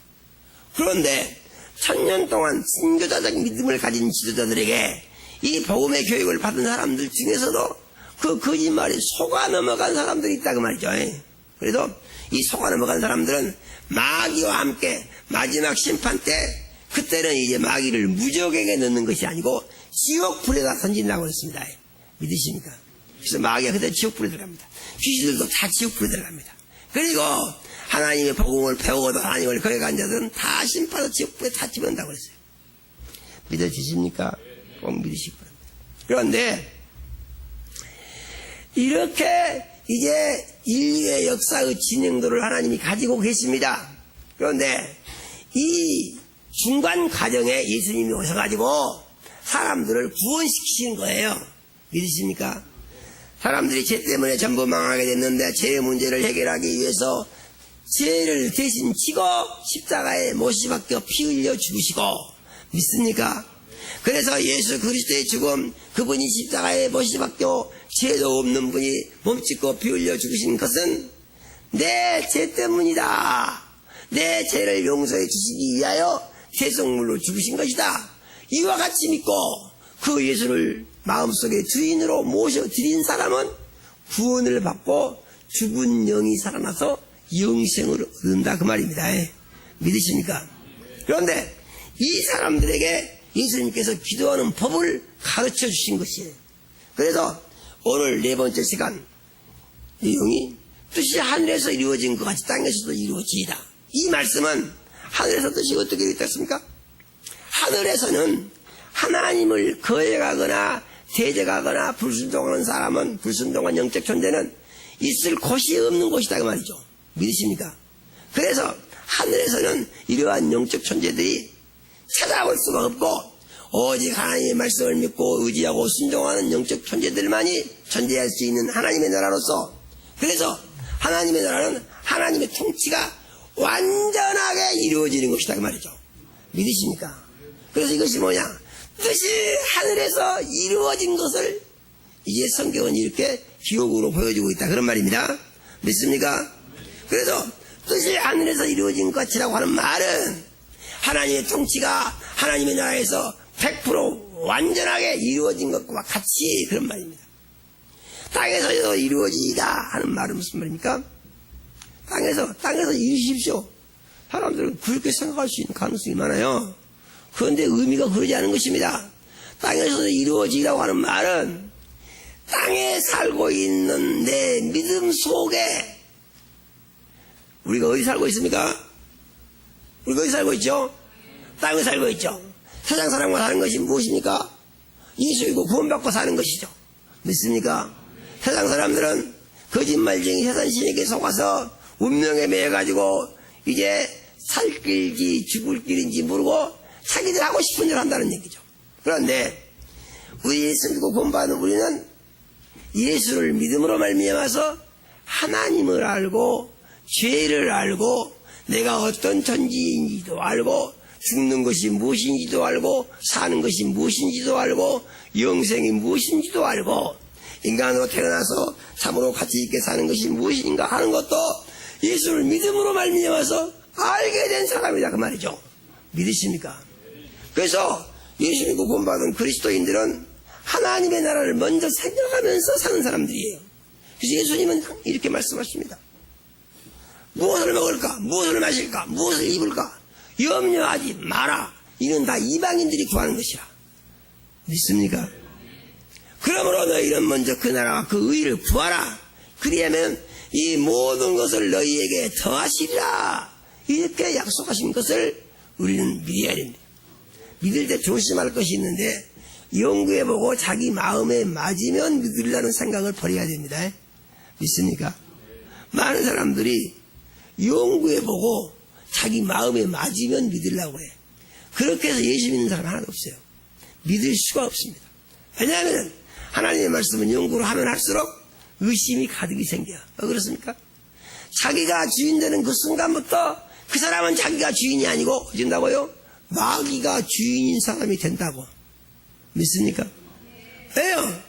그런데 1000년 동안 순교자적 믿음을 가진 지도자들에게 이 복음의 교육을 받은 사람들 중에서도 그 거짓말이 속아 넘어간 사람들이 있다 그 말이죠. 그래서 이 속아 넘어간 사람들은 마귀와 함께 마지막 심판 때 그때는 이제 마귀를 무적에게 넣는 것이 아니고 지옥불에다 던진다고 했습니다. 믿으십니까? 그래서 마귀가 그때 지옥불에 들어갑니다. 귀신들도 다 지옥불에 들어갑니다. 그리고 하나님의 복음을 배우고도 하나님을 거역한 자들은 다 심판으로 지옥불에 다 집어넣는다고 그랬어요. 믿어지십니까? 꼭 믿으시기 바랍니다. 그런데 이렇게 이제 인류의 역사의 진행도를 하나님이 가지고 계십니다. 그런데 이 중간 과정에 예수님이 오셔가지고 사람들을 구원시키시는 거예요. 믿으십니까? 사람들이 죄 때문에 전부 망하게 됐는데 죄의 문제를 해결하기 위해서 죄를 대신 지고 십자가에 못이 박혀 피 흘려 죽으시고, 믿습니까? 그래서 예수 그리스도의 죽음, 그분이 십자가에 못이 박혀 죄도 없는 분이 몸짓고 피 흘려 죽으신 것은 내 죄 때문이다. 내 죄를 용서해 주시기 위하여 죄송물로 죽으신 것이다. 이와 같이 믿고 그 예수를 마음속에 주인으로 모셔드린 사람은 구원을 받고 죽은 영이 살아나서 영생을 얻는다 그 말입니다. 믿으십니까? 그런데 이 사람들에게 예수님께서 기도하는 법을 가르쳐 주신 것이에요. 그래서 오늘 네 번째 시간 내용이 뜻이 하늘에서 이루어진 것 같이 땅에서도 이루어지이다. 이 말씀은 하늘에서 뜻이 어떻게 되었습니까? 하늘에서는 하나님을 거역하거나 대적하거나 불순종하는 사람은, 불순종한 영적 존재는 있을 곳이 없는 곳이다 그 말이죠. 믿으십니까? 그래서 하늘에서는 이러한 영적 존재들이 찾아올 수가 없고 오직 하나님의 말씀을 믿고 의지하고 순종하는 영적 존재들만이 존재할 수 있는 하나님의 나라로서, 그래서 하나님의 나라는 하나님의 통치가 완전하게 이루어지는 것이다 그 말이죠. 믿으십니까? 그래서 이것이 뭐냐? 뜻이 하늘에서 이루어진 것을 이제 성경은 이렇게 기록으로 보여주고 있다 그런 말입니다. 믿습니까? 그래서 뜻이 하늘에서 이루어진 것이라고 하는 말은 하나님의 통치가 하나님의 나라에서 100% 완전하게 이루어진 것과 같이 그런 말입니다. 땅에서도 이루어지다 하는 말은 무슨 말입니까? 땅에서 이루십시오. 사람들은 그렇게 생각할 수 있는 가능성이 많아요. 그런데 의미가 그러지 않은 것입니다. 땅에서도 이루어지라고 하는 말은 땅에 살고 있는 내 믿음 속에, 우리가 어디 살고 있습니까? 우리가 어디 살고 있죠? 땅에 살고 있죠. 세상 사람과 사는 것이 무엇입니까? 예수이고 구원받고 사는 것이죠. 믿습니까? 세상 사람들은 거짓말쟁이 세상신에게 속아서 운명에 매여가지고 이제 살 길인지 죽을 길인지 모르고 자기들 하고 싶은 일 한다는 얘기죠. 그런데 우리 예수 믿고 구원받은 우리는 예수를 믿음으로 말미암아서 하나님을 알고 죄를 알고 내가 어떤 존재인지도 알고 죽는 것이 무엇인지도 알고 사는 것이 무엇인지도 알고 영생이 무엇인지도 알고 인간으로 태어나서 참으로 가치 있게 사는 것이 무엇인가 하는 것도 예수를 믿음으로 말미암아서 알게 된 사람이다 그 말이죠. 믿으십니까? 그래서 예수 믿고 구원받은 그리스도인들은 하나님의 나라를 먼저 생각하면서 사는 사람들이에요. 그래서 예수님은 이렇게 말씀하십니다. 무엇을 먹을까? 무엇을 마실까? 무엇을 입을까? 염려하지 마라. 이는 다 이방인들이 구하는 것이라. 믿습니까? 그러므로 너희는 먼저 그 나라와 그 의를 구하라. 그리하면 이 모든 것을 너희에게 더하시리라. 이렇게 약속하신 것을 우리는 믿어야 됩니다. 믿을 때 조심할 것이 있는데 연구해보고 자기 마음에 맞으면 믿으려는 생각을 버려야 됩니다. 믿습니까? 많은 사람들이 연구해보고 자기 마음에 맞으면 믿으려고 해요. 그렇게 해서 예수 믿는 사람 하나도 없어요. 믿을 수가 없습니다. 왜냐하면 하나님의 말씀은 연구를 하면 할수록 의심이 가득히 생겨요. 왜 그렇습니까? 자기가 주인 되는 그 순간부터 그 사람은 자기가 주인이 아니고 어쩐다고요? 마귀가 주인인 사람이 된다고. 믿습니까? 왜요?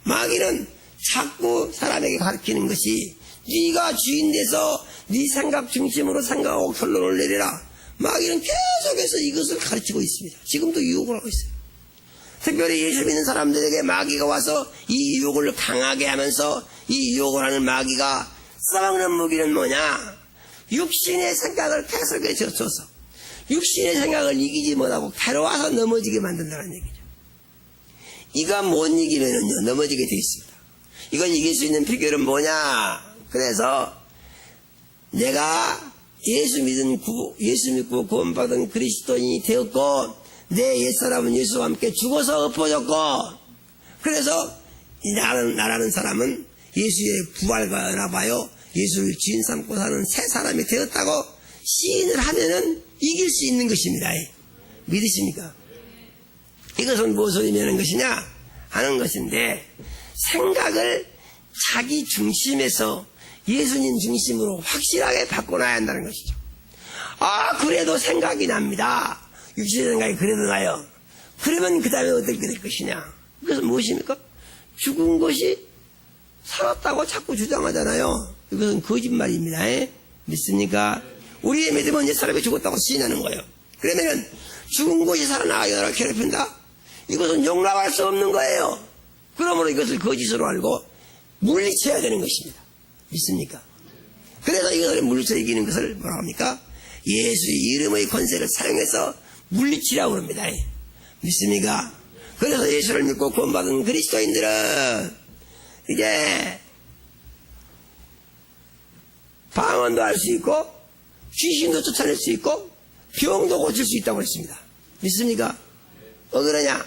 마귀는 자꾸 사람에게 가르치는 것이 네가 주인 돼서 네 생각 중심으로 생각하고 결론을 내리라. 마귀는 계속해서 이것을 가르치고 있습니다. 지금도 유혹을 하고 있어요. 특별히 예수 믿는 사람들에게 마귀가 와서 이 유혹을 강하게 하면서 이 유혹을 하는 마귀가 써먹는 무기는 뭐냐? 육신의 생각을 계속해서 줘서 육신의 생각을 이기지 못하고 괴로워서 넘어지게 만든다는 얘기죠. 이가 못 이기면은요, 넘어지게 돼 있습니다. 이걸 이길 수 있는 비결은 뭐냐? 그래서 내가 예수 믿고 구원받은 그리스도인이 되었고, 내 옛사람은 예수와 함께 죽어서 엎어졌고, 그래서 나라는 사람은 예수의 부활과 연합하여 예수를 주인 삼고 사는 새 사람이 되었다고 시인을 하면은 이길 수 있는 것입니다. 믿으십니까? 이것은 무엇을 의미하는 것이냐 하는 것인데, 생각을 자기 중심에서 예수님 중심으로 확실하게 바꿔놔야 한다는 것이죠. 그래도 생각이 납니다. 육신의 생각이 그래도 나요. 그러면 그 다음에 어떻게 될 것이냐? 그것은 무엇입니까? 죽은 것이 살았다고 자꾸 주장하잖아요. 이것은 거짓말입니다. 믿습니까? 우리의 믿음은 옛사람이 죽었다고 시인하는 거예요. 그러면은 죽은 것이 살아나가 여러 괴롭힌다? 이것은 용납할 수 없는 거예요. 그러므로 이것을 거짓으로 알고 물리쳐야 되는 것입니다. 믿습니까? 그래서 이것을 물리쳐 이기는 것을 뭐라고 합니까? 예수의 이름의 권세를 사용해서 물리치라고 합니다. 믿습니까? 그래서 예수를 믿고 구원받은 그리스도인들은 이제 방언도 할 수 있고 귀신도 쫓아낼 수 있고 병도 고칠 수 있다고 했습니다. 믿습니까? 그러냐?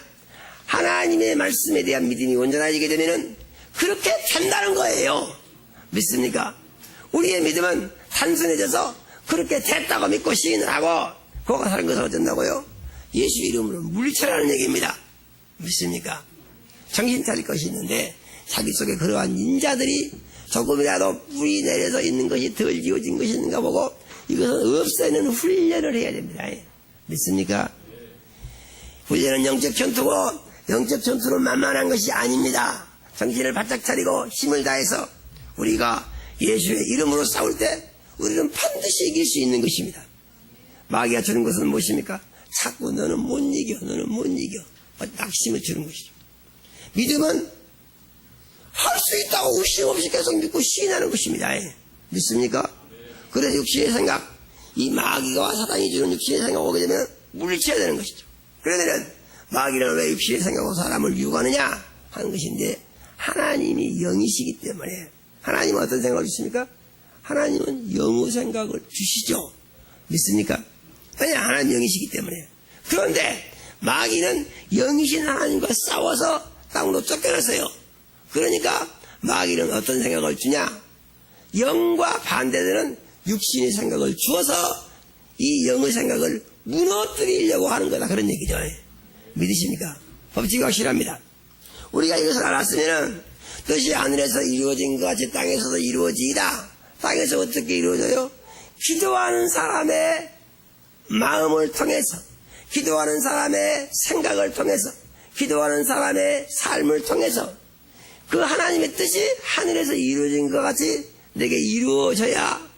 하나님의 말씀에 대한 믿음이 온전해지게 되면은 그렇게 된다는 거예요. 믿습니까? 우리의 믿음은 단순해져서 그렇게 됐다고 믿고 시인을 하고 그거가 사는 것을 어쩐다고요? 예수 이름으로 물리쳐라는 얘기입니다. 믿습니까? 정신 차릴 것이 있는데 자기 속에 그러한 인자들이 조금이라도 뿌리 내려서 있는 것이 덜 지워진 것이 있는가 보고 이것은 없애는 훈련을 해야 됩니다. 믿습니까? 훈련은 영적 전투고 영적 전투는 만만한 것이 아닙니다. 정신을 바짝 차리고 힘을 다해서 우리가 예수의 이름으로 싸울 때 우리는 반드시 이길 수 있는 것입니다. 마귀가 주는 것은 무엇입니까? 자꾸 너는 못 이겨, 너는 못 이겨. 낙심을 주는 것이죠. 믿음은 할 수 있다고 의심 없이 계속 믿고 시인하는 것입니다. 믿습니까? 그래서 육신의 생각, 이 마귀가 사단이 주는 육신의 생각 오게 되면 물리쳐야 되는 것이죠. 그러면 마귀는 왜 육신의 생각으로 사람을 유혹하느냐 하는 것인데, 하나님이 영이시기 때문에. 하나님은 어떤 생각을 주십니까? 하나님은 영의 생각을 주시죠. 믿습니까? 왜냐? 하나님 영이시기 때문에. 그런데 마귀는 영이신 하나님과 싸워서 땅으로 쫓겨났어요. 그러니까 마귀는 어떤 생각을 주냐? 영과 반대되는 육신의 생각을 주어서 이 영의 생각을 무너뜨리려고 하는 거다. 그런 얘기죠. 믿으십니까? 법칙이 확실합니다. 우리가 이것을 알았으면 뜻이 하늘에서 이루어진 것 같이 땅에서도 이루어지이다. 땅에서 어떻게 이루어져요? 기도하는 사람의 마음을 통해서, 기도하는 사람의 생각을 통해서, 기도하는 사람의 삶을 통해서 그 하나님의 뜻이 하늘에서 이루어진 것 같이 내게 이루어져야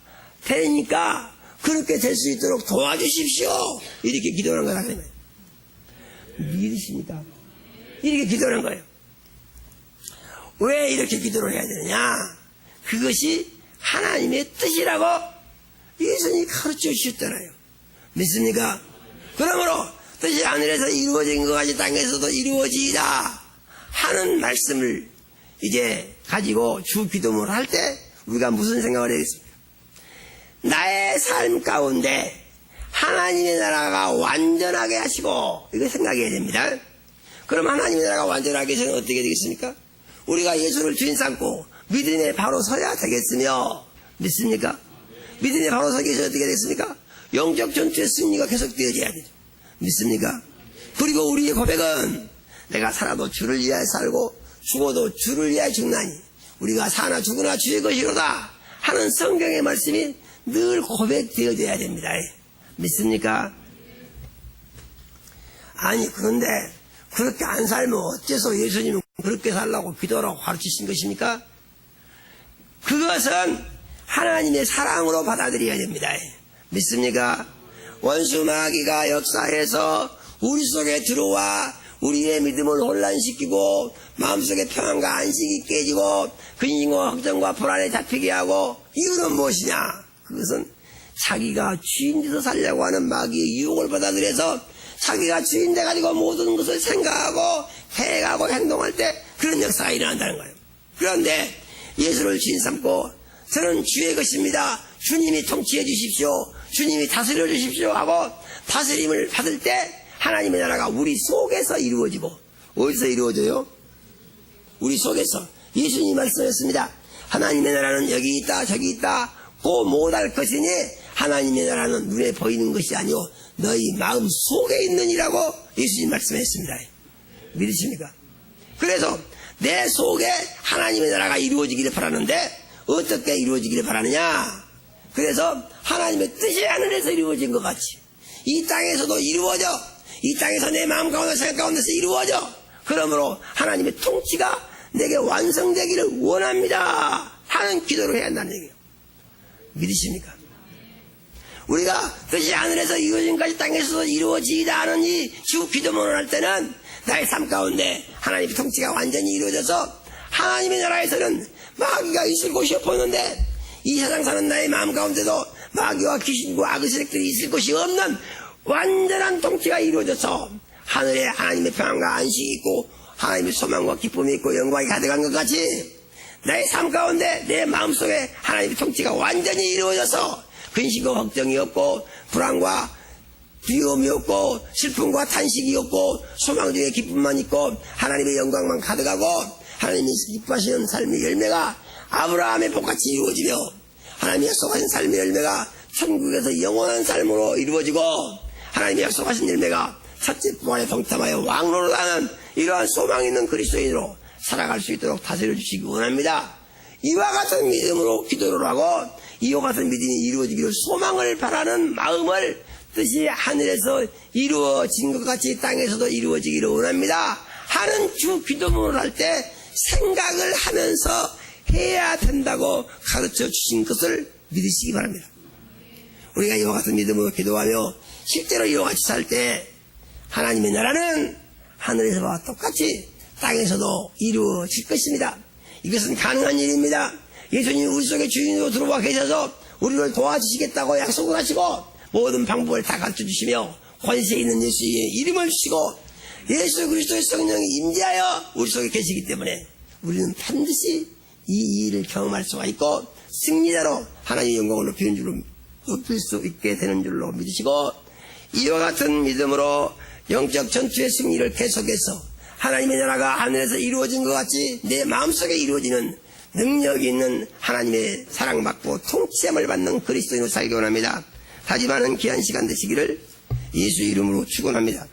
되니까 그렇게 될 수 있도록 도와주십시오. 이렇게 기도하는 거다. 믿으십니까? 이렇게 기도하는 거예요. 왜 이렇게 기도를 해야 되느냐? 그것이 하나님의 뜻이라고 예수님이 가르쳐 주셨잖아요. 믿습니까? 그러므로 뜻이 하늘에서 이루어진 것 같이 땅에서도 이루어지이다 하는 말씀을 이제 가지고 주 기도문을 할 때 우리가 무슨 생각을 해야겠습니까? 나의 삶 가운데 하나님의 나라가 완전하게 하시고, 이거 생각해야 됩니다. 그럼 하나님의 나라가 완전하게 하시면 어떻게 되겠습니까? 우리가 예수를 주인 삼고 믿음에 바로 서야 되겠으며, 믿습니까? 믿음에 바로 서기 위해서 어떻게 되겠습니까? 영적 전투의 승리가 계속 되어져야 되죠. 믿습니까? 그리고 우리의 고백은 내가 살아도 주를 위하여 살고 죽어도 주를 위하여 죽나니 우리가 사나 죽으나 주의 것이로다 하는 성경의 말씀이 늘 고백되어져야 됩니다. 믿습니까? 아니, 그런데 그렇게 안 살면 어째서 예수님은 그렇게 살라고 기도하라고 가르치신 것입니까? 그것은 하나님의 사랑으로 받아들여야 됩니다. 믿습니까? 원수 마귀가 역사해서 우리 속에 들어와 우리의 믿음을 혼란시키고 마음속에 평안과 안식이 깨지고 근심과 걱정과 불안에 잡히게 하고, 이유는 무엇이냐? 그것은 자기가 주인 돼서 살려고 하는 마귀의 유혹을 받아들여서 자기가 주인 돼가지고 모든 것을 생각하고 해가고 행동할 때 그런 역사가 일어난다는 거예요. 그런데 예수를 주인 삼고 저는 주의 것입니다. 주님이 통치해 주십시오. 주님이 다스려 주십시오 하고 다스림을 받을 때 하나님의 나라가 우리 속에서 이루어지고, 어디서 이루어져요? 우리 속에서. 예수님이 말씀하셨습니다. 하나님의 나라는 여기 있다 저기 있다 고 못할 것이니 하나님의 나라는 눈에 보이는 것이 아니오 너희 마음 속에 있느니라고 예수님이 말씀하셨습니다. 믿으십니까? 그래서 내 속에 하나님의 나라가 이루어지기를 바라는데 어떻게 이루어지기를 바라느냐? 그래서 하나님의 뜻이 하늘에서 이루어진 것 같이 이 땅에서도 이루어져. 이 땅에서 내 마음 가운데 생각 가운데서 이루어져. 그러므로 하나님의 통치가 내게 완성되기를 원합니다 하는 기도를 해야 한다는 얘기예요. 믿으십니까? 우리가 뜻이 하늘에서 이루어진 것이 땅에서도 이루어지다 하는 이 주 기도문을 할 때는 나의 삶 가운데 하나님의 통치가 완전히 이루어져서 하나님의 나라에서는 마귀가 있을 곳이 없었는데 이 세상 사는 나의 마음 가운데도 마귀와 귀신과 악의 세력들이 있을 곳이 없는 완전한 통치가 이루어져서 하늘에 하나님의 평안과 안식이 있고 하나님의 소망과 기쁨이 있고 영광이 가득한 것 같이 나의 삶 가운데 내 마음속에 하나님의 통치가 완전히 이루어져서 근심과 걱정이 없고 불안과 두려움이 없고 슬픔과 탄식이 없고 소망 중에 기쁨만 있고 하나님의 영광만 가득하고 하나님이 기뻐하시는 삶의 열매가 아브라함의 복같이 이루어지며 하나님이 약속하신 삶의 열매가 천국에서 영원한 삶으로 이루어지고 하나님이 약속하신 열매가 첫째 부활에 동참하여 왕로로 가는 이러한 소망 있는 그리스도인으로 살아갈 수 있도록 다스려 주시기 원합니다. 이와 같은 믿음으로 기도를 하고 이와 같은 믿음이 이루어지기를 소망을 바라는 마음을 뜻이 하늘에서 이루어진 것 같이 땅에서도 이루어지기를 원합니다 하는 주 기도문을 할 때 생각을 하면서 해야 된다고 가르쳐 주신 것을 믿으시기 바랍니다. 우리가 이와 같은 믿음으로 기도하며 실제로 이와 같이 살 때 하나님의 나라는 하늘에서와 똑같이 땅에서도 이루어질 것입니다. 이것은 가능한 일입니다. 예수님이 우리 속에 주인으로 들어와 계셔서 우리를 도와주시겠다고 약속을 하시고 모든 방법을 다 가르쳐 주시며 권세 있는 예수의 이름을 주시고 예수 그리스도의 성령이 임재하여 우리 속에 계시기 때문에 우리는 반드시 이 일을 경험할 수가 있고 승리자로 하나님의 영광을 높일 수 있게 되는 줄로 믿으시고 이와 같은 믿음으로 영적 전투의 승리를 계속해서 하나님의 나라가 하늘에서 이루어진 것 같이 내 마음속에 이루어지는 능력 있는 하나님의 사랑받고 통치함을 받는 그리스도인으로 살기 원합니다. 하지만은 귀한 시간 되시기를 예수 이름으로 축원합니다.